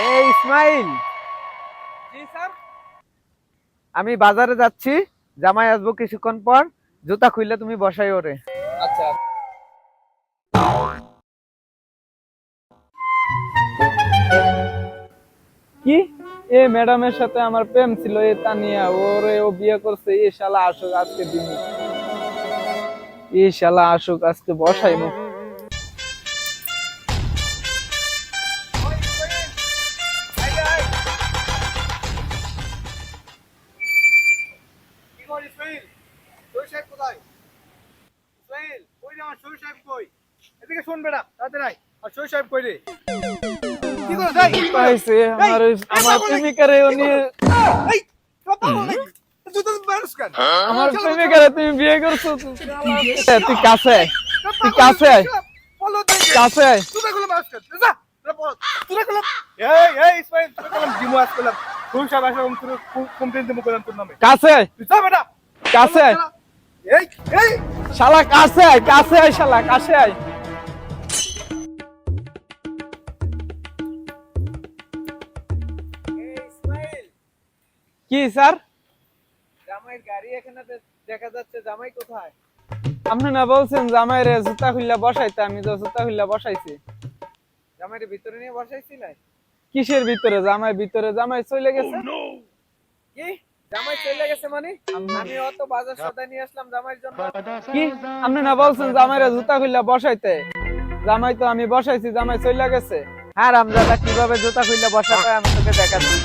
এই ইসমাইল, জি স্যার। আমি বাজারে যাচ্ছি, জামাই আসবো কিছুক্ষণ পর। জুতা খুললে তুমি বসাই ওরে। আচ্ছা। কি এ ম্যাডামের সাথে আমার প্রেম ছিল, এ তানিয়া, ওরে ও বিয়ে করছে। এ শালা আসুক আজকে দিনে, এ শালা আসুক আজকে বসাই মুখ। পাইছে আমার প্রেমিকারে উনি, আমার প্রেমিকারে তুমি বিয়ে করছো। তুই কাছে আয়, তুই কাছে আয়, কাছে আয়। কাছে আয়, কাছে আয়, শালা কাছে আয়, কাছে আয়, শালা কাছে আয়। কি স্যার? জামাইয়ের গাড়ি এখানে দেখা যাচ্ছে, জামাই কোথায়? আপনি না বলছেন জামাইরে জুতা খুললা বসাইতে, আমি তো জুতা খুললা বসাইছি। জামাইরে ভিতরে নিয়ে বসাইছিলে? কিসের ভিতরে? জামাই ভিতরে, জামাই চলে গেছে। কি জামাই চলে গেছে মানে? আমি অত বাজার সদাই নিয়ে আসলাম জামাইয়ের জন্য। কি আপনি না বলছেন জামাইরে জুতা খুললা বসাইতে? জামাই তো আমি বসাইছি, জামাই চলে গেছে। হ্যাঁ রামজাদা, কিভাবে জুতা খুললে বসাতে হয় আমি তোকে দেখাচ্ছি।